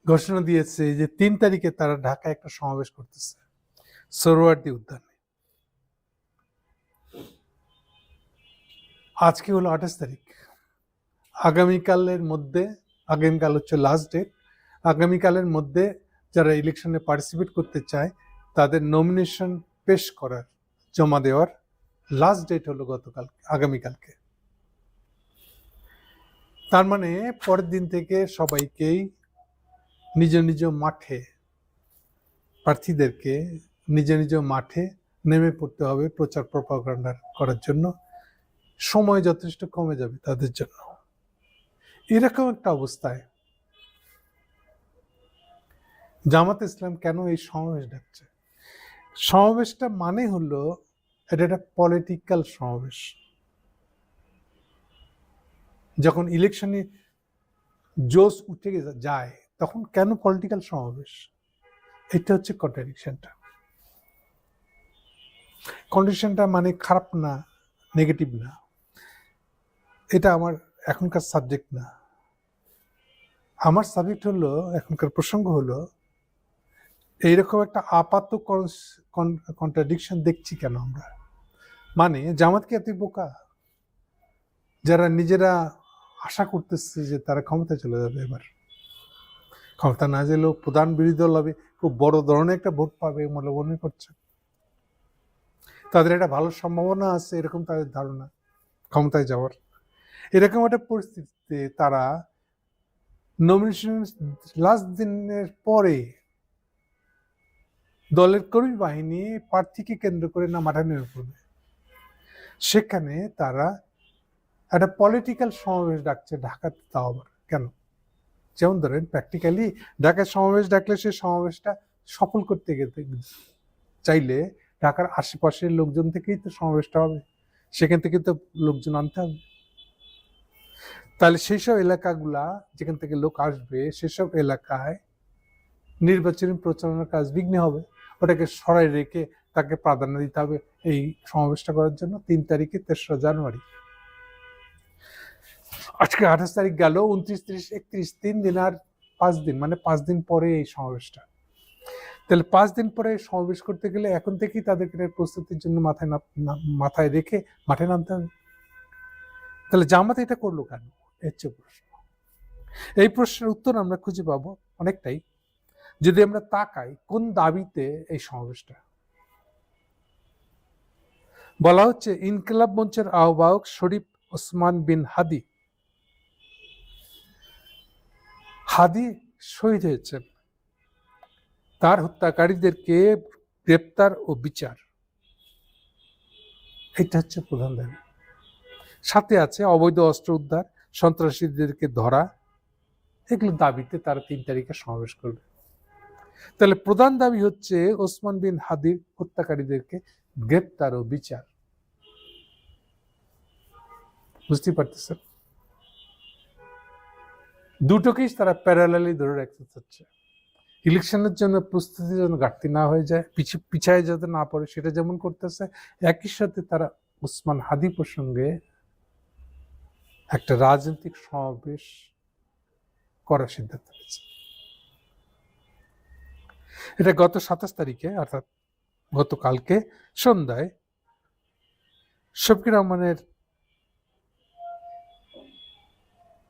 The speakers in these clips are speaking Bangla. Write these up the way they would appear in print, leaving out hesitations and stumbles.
ঘোষণা দিয়েছে যে 3 তারিখে তারা ঢাকায় একটা সমাবেশ করতেছে সোহরাওয়ার্দী উদ্যানে। আজকে হলো 28 তারিখ। আগামীকাল হচ্ছে লাস্ট ডেট। আগামীকালের মধ্যে যারা ইলেকশনে পার্টিসিপেট করতে চায় তাদের নমিনেশন পেশ করার, জমা দেওয়ার লাস্ট ডেট হলো আগামীকালকে। তার মানে পরের দিন থেকে সবাইকেই নিজ নিজ মাঠে, প্রার্থীদেরকে নিজ নিজ মাঠে নেমে পড়তে হবে প্রচার প্রপাগান্ডা করার জন্য। সময় যথেষ্ট কমে যাবে তাদের জন্য। এরকম একটা অবস্থায় জামাত ইসলাম কেন এই সমাবেশ ডাকছে? সমাবেশটা মানে হলো এটা একটা পলিটিক্যাল সমাবেশ। যখন ইলেকশনে জোশ উঠে যায় তখন কেন পলিটিক্যাল সমাবেশ? এটা হচ্ছে কন্ট্রাডিকশনটা মানে খারাপ না, নেগেটিভ না, এটা আমার এখনকার সাবজেক্ট না। আমার সাবজেক্ট হলো, এখনকার প্রসঙ্গ হলো এইরকম একটা আপাত কন্ট্রাডিকশন দেখছি কেন আমরা। মানে জামাত কি এত বোকা যারা নিজেরা আশা করতেছে যে তারা ক্ষমতায় চলে যাবে? এবার ক্ষমতা না গেলেও প্রধান বিরোধী দল হবে, খুব বড় ধরনের একটা ভোট পাবে বলে মনে করছে। তাদের একটা ভালো সম্ভাবনা আছে এরকম তাদের ধারণা ক্ষমতায় যাওয়ার। এরকম একটা পরিস্থিতিতে তারা নমিনেশন লাস্ট দিনের পরে দলের কর্মী বাহিনী প্রার্থীকে কেন্দ্র করে না মাঠে নেমে পড়বে। সেখানে তারা একটা পলিটিক্যাল সমাবেশ ডাকছে ঢাকাতে। তাও আবার কেন? যেমন ধরেন প্র্যাকটিক্যালি ঢাকায় সমাবেশ ডাকলে সে সমাবেশটা সফল করতে চাইলে ঢাকার আশেপাশের লোকজন থেকেই তো সমাবেশটা হবে, সেখান থেকে তো লোকজন আনতে হবে। তাহলে সেই সব এলাকাগুলা যেখান থেকে লোক আসবে সেসব এলাকায় নির্বাচনী প্রচারণার কাজ বিঘ্ন হবে। ওটাকে সরাই রেখে তাকে প্রাধান্য দিতে হবে এই সমাবেশটা করার জন্য। 3 তারিখে 3রা জানুয়ারি, আজকে 28 তারিখ গেল, 29, 30, 31, 3 দিন আর 5 দিন, মানে 5 দিন পরে এই সমাবেশটা। তাহলে 5 দিন পরে সমাবেশ করতে গেলে এখন থেকেই তাদেরকে প্রস্তুতির জন্য মাথায় রেখে মাঠে নামতে হবে। তাহলে জামাত এটা করলো কেন? হচ্ছে প্রশ্ন। এই প্রশ্নের উত্তর আমরা খুঁজে পাবো অনেকটাই যদি আমরা তাকাই কোন দাবিতে এই সমাবেশটা। বলা হচ্ছে ইনকিলাব মঞ্চের আহ্বায়ক শরীফ ওসমান বিন হাদি শহীদ হয়েছেন, তার হত্যাকারীদেরকে গ্রেপ্তার ও বিচার, এটা হচ্ছে প্রধান দাবি। সাথে আছে অবৈধ অস্ত্র উদ্ধার, সন্ত্রাসীদেরকে ধরা, এগুলো দাবিতে তারা 3 তারিখে সমাবেশ করবে। তাহলে প্রধান দাবি হচ্ছে ওসমান বিন হাদির হত্যাকারীদেরকে গ্রেপ্তার ও বিচার। বুঝতে পারতেছেন? দুটোকেই তারা প্যারালালি ধরে রাখতে চাচ্ছে। ইলেকশনের জন্য প্রস্তুতির জন্য ঘাটতি না হয়ে যায়, পিছায় যাতে না পড়ে সেটা যেমন করতেছে, একই সাথে তারা ওসমান হাদি প্রসঙ্গে একটা রাজনৈতিক সমাবেশ করার সিদ্ধান্ত নিয়েছে। এটা গত 27 তারিখে অর্থাৎ গতকালকে সন্ধ্যায়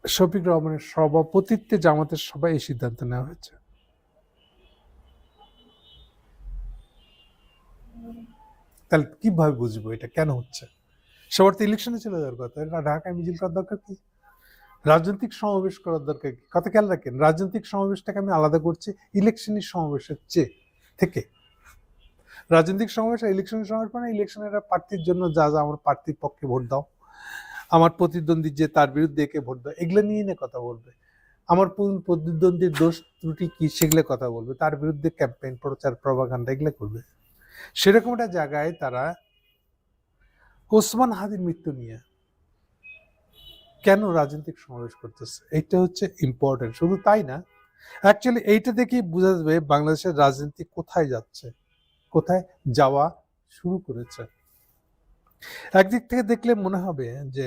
শফিক রহমানের সভাপতিত্বে জামাতের সভায় এই সিদ্ধান্ত নেওয়া হয়েছে। তাহলে কিভাবে বুঝবো এটা কেন হচ্ছে? সবার তো ইলেকশনে চলে যাওয়ার কথা, ঢাকায় মিছিল করার দরকার কি? রাজনৈতিক সমাবেশ করার দরকার কি? কথা খেয়াল রাখেন, রাজনৈতিক সমাবেশটাকে আমি আলাদা করছি ইলেকশনের সমাবেশের থেকে। রাজনৈতিক সমাবেশ আর ইলেকশনের সমাবেশ মানে ইলেকশনের প্রার্থীর জন্য যা আমার প্রার্থীর পক্ষে ভোট দাও, আমার প্রতিদ্বন্দ্বী যে তার বিরুদ্ধে একে ভোট দাও, এগুলো নিয়ে কথা বলবে। আমার প্রতিদ্বন্দ্বীর দোষ ত্রুটি কি সেগুলো কথা বলবে, তার বিরুদ্ধে ক্যাম্পেইন প্রচার প্রপাগান্ডা এগুলো করবে। সেরকম একটা জায়গায় তারা ওসমান হাদির মৃত্যু নিয়ে কেন রাজনৈতিক সমাবেশ করতেছে, এইটা হচ্ছে ইম্পর্টেন্ট। শুধু তাই না, অ্যাকচুয়ালি এইটা দেখেই বোঝা যাবে বাংলাদেশের রাজনীতি কোথায় যাচ্ছে, কোথায় যাওয়া শুরু করেছে। একদিক থেকে দেখলে মনে হবে যে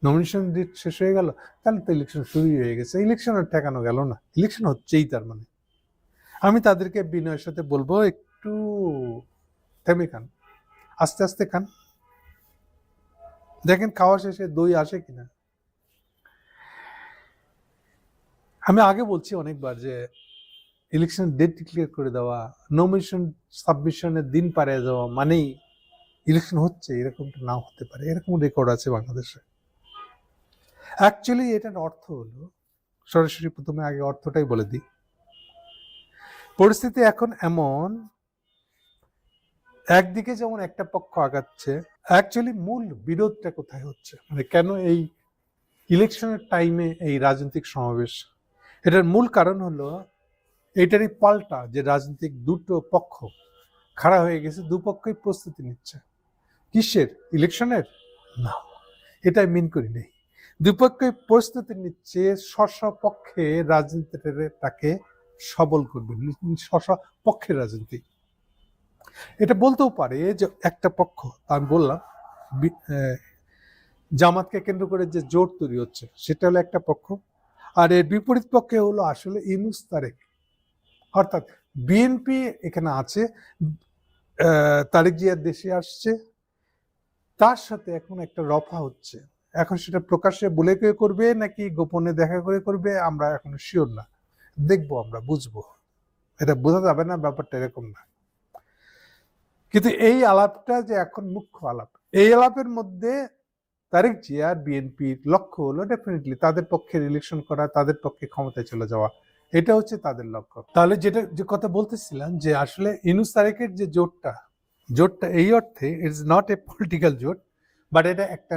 নমিনেশন ডেট শেষ হয়ে গেল, তাহলে তো ইলেকশন শুরুই হয়ে গেছে, ইলেকশন আর ঠেকানো গেল না, ইলেকশন হচ্ছেই তার মানে। আমি তাদেরকে বিনয়ের সাথে বলবো, একটু থেমে খান, আস্তে আস্তে খান, দেখেন খাওয়া শেষে দই আসে কিনা। আমি আগে বলছি অনেকবার যে ইলেকশন ডেট ডিক্লেয়ার করে দেওয়া, নমিনেশন সাবমিশনের দিন পাড়িয়ে যাওয়া মানেই ইলেকশন হচ্ছে, এরকমটা নাও হতে পারে, এরকম রেকর্ড আছে বাংলাদেশে। অ্যাকচুয়ালি এটার অর্থ হলো, সরাসরি প্রথমে আগে অর্থটাই বলে দিই, পরিস্থিতি এখন এমন, একদিকে যেমন একটা পক্ষ আগাচ্ছে, অ্যাকচুয়ালি মূল বিরোধটা কোথায় হচ্ছে, মানে কেন এই ইলেকশনের টাইমে এই রাজনৈতিক সমাবেশ, এটার মূল কারণ হলো এটারই পাল্টা, যে রাজনৈতিক দুটো পক্ষ খাড়া হয়ে গেছে, দুপক্ষই প্রস্তুতি নিচ্ছে। কিসের? ইলেকশনের? না, এটাই মিন করি নেই। দুপক্ষই প্রস্তুতি নিচ্ছে স্ব-স্ব-পক্ষে রাজনীতিটাকে সবল করবে, স্ব-স্ব-পক্ষের রাজনীতি। এটা বলতেও পারে যে একটা পক্ষ, আমি বললাম জামাতকে কেন্দ্র করে যে জোট তৈরি হচ্ছে সেটা হলো একটা পক্ষ, আর এর বিপরীত পক্ষে হলো আসলে ইউনূস তারেক, অর্থাৎ বিএনপি এখানে আছে, তারেক জিয়ার দেশে আসছে, তার সাথে এখন একটা রফা হচ্ছে। এখন সেটা প্রকাশ্যে বলে কেউ করবে নাকি গোপনে দেখা করে করবে, আমরা এখন শিওর না, দেখবো, আমরা বুঝবো, এটা বোঝা যাবে না, ব্যাপারটা এরকম না। কিন্তু এই আলাপটা যে এখন মুখ্য আলাপ, এই আলাপের মধ্যে তারেক জিয়ার বিএনপির লক্ষ্য হলো ডেফিনেটলি তাদের পক্ষে ইলেকশন করা, তাদের পক্ষে ক্ষমতায় চলে যাওয়া, এটা হচ্ছে তাদের লক্ষ্য। তাহলে যেটা যে কথা বলতেছিলাম, যে আসলে ইউনূস তারেকের যে জোটটা এই অর্থে ইটস নট এ পলিটিক্যাল জোট, বাট এটা একটা,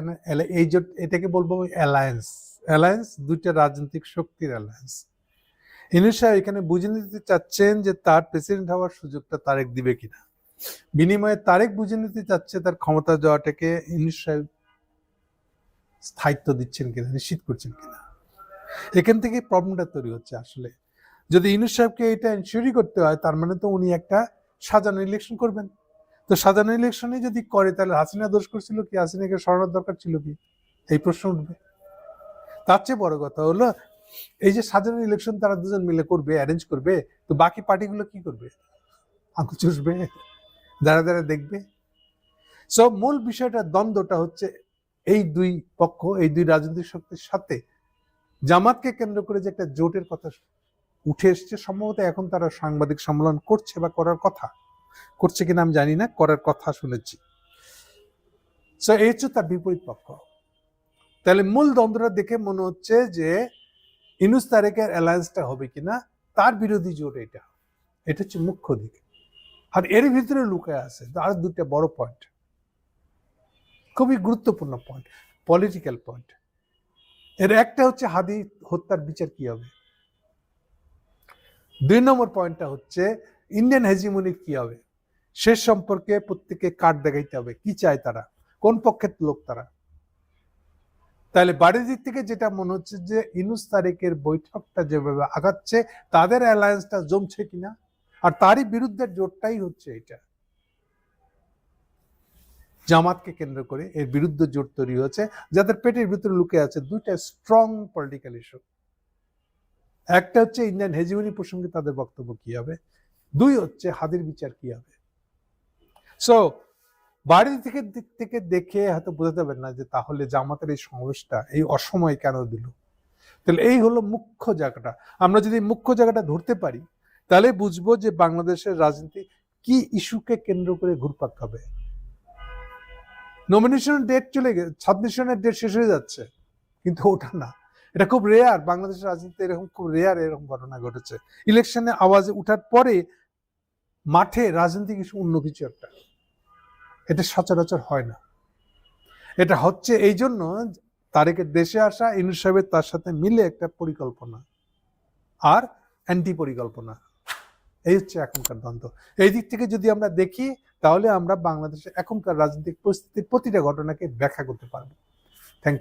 এই জোট এটাকে বলবো অ্যালায়েন্স, দুইটা রাজনৈতিক শক্তির অ্যালায়েন্স। ইউনূস সাহেব এখানে বুঝে নিতে চাচ্ছেন যে তার প্রেসিডেন্ট হওয়ার সুযোগটা তারেক দিবে কিনা, বিনিময়ে তারেক বুঝে নিতে চাচ্ছে তার ক্ষমতা যাওয়াটাকে ইউনূস সাহেব স্থায়িত্ব দিচ্ছেন কিনা, নিশ্চিত করছেন কিনা। এখান থেকে প্রবলেমটা তৈরি হচ্ছে। আসলে যদি ইউনূস সাহেবকে এটা এনশিওরই করতে হয়, তার মানে তো উনি একটা সাজানো ইলেকশন করবেন। তো সাজানো ইলেকশনে যদি করে, তাহলে হাসিনা দোষ করছিল কি, হাসিনাকে সরানোর দরকার ছিল কি, এই প্রশ্ন উঠবে। তার চেয়ে বড় কথা হলো, এই যে সাজানো ইলেকশন তারা দুজন মিলে করবে, অ্যারেঞ্জ করবে, তো বাকি পার্টিগুলো কি করবে? আঙুল চুষবে, দাঁড়া দাঁড়া দেখবে। সো মূল বিষয়টা, দ্বন্দ্বটা হচ্ছে এই দুই পক্ষ, এই দুই রাজনৈতিক শক্তির সাথে জামাতকে কেন্দ্র করে যে একটা জোটের কথা উঠে এসছে। সম্ভবত এখন তারা সাংবাদিক সম্মেলন করছে, বা করার কথা, করছে কিনা আমি জানি না, করার কথা শুনেছি। সো এই হচ্ছে তার বিপরীত পক্ষ। তাহলে মূল দ্বন্দ্বটা দেখে মনে হচ্ছে যে ইউনূস তারেকের অ্যালায়েন্সটা হবে কিনা, তার বিরোধী জোট এটা হচ্ছে মুখ্য দিক। আর এর ভিতরে লুকায় আছে আর দুটা বড় পয়েন্ট, খুবই গুরুত্বপূর্ণ পয়েন্ট, পলিটিক্যাল পয়েন্ট। এর একটা হচ্ছে হাদি হত্যার বিচার কি হবে, 2 নম্বর পয়েন্টটা হচ্ছে ইন্ডিয়ান হেজিমনি কি হবে, সে সম্পর্কে প্রত্যেকে কার্ড দেখাইতে হবে, কি চায় তারা, কোন পক্ষের লোক তারা। তাহলে বাড়ির দিক থেকে যেটা মনে হচ্ছে যে ইউনূস তারেকের বৈঠকটা যেভাবে আগাচ্ছে, তাদের অ্যালায়েন্সটা জমছে কিনা, আর তারই বিরুদ্ধে জোটটাই হচ্ছে এটা, জামাতকে কেন্দ্র করে এর বিরুদ্ধে জোট তৈরি হয়েছে, যাদের পেটের ভিতরে লুকে আছে দুইটা স্ট্রং পলিটিক্যাল ইস্যু। একটা হচ্ছে ইন্ডিয়ান হেজিমনি প্রসঙ্গে তাদের বক্তব্য কি হবে, 2 হচ্ছে হাদির বিচার কি হবে। সো বাড়ির দিক থেকে দেখে হয়তো বোঝাতে পারবেন না যে তাহলে জামাতের এই সমাবেশটা এই অসময়ে কেন দিল। তাহলে এই হলো মুখ্য জায়গাটা। আমরা যদি মুখ্য জায়গাটা ধরতে পারি, তাহলে বুঝবো যে বাংলাদেশের রাজনীতি কি ইস্যুকে কেন্দ্র করে ঘুরপাক খাবে। নমিনেশন ডেট চলে গেছে, সাবমিশনের ডেট শেষ হয়ে যাচ্ছে, কিন্তু ওটা না, এটা খুব রেয়ার বাংলাদেশের রাজনীতিতে, এরকম খুব রেয়ার এরকম ঘটনা ঘটেছে। ইলেকশনে আওয়াজে উঠার পরে মাঠে রাজনৈতিক ইস্যু অন্য কিছু একটা, এটা সচরাচর হয় না। এটা হচ্ছে এই জন্য তারেকের দেশে আসা, ইউনূস সাহেবের তার সাথে মিলে একটা পরিকল্পনা আর অ্যান্টি পরিকল্পনা, এই হচ্ছে এখনকার দ্বন্দ্ব। এই দিক থেকে যদি আমরা দেখি, তাহলে আমরা বাংলাদেশের এখনকার রাজনৈতিক পরিস্থিতির প্রতিটা ঘটনাকে ব্যাখ্যা করতে পারবো। Thank you.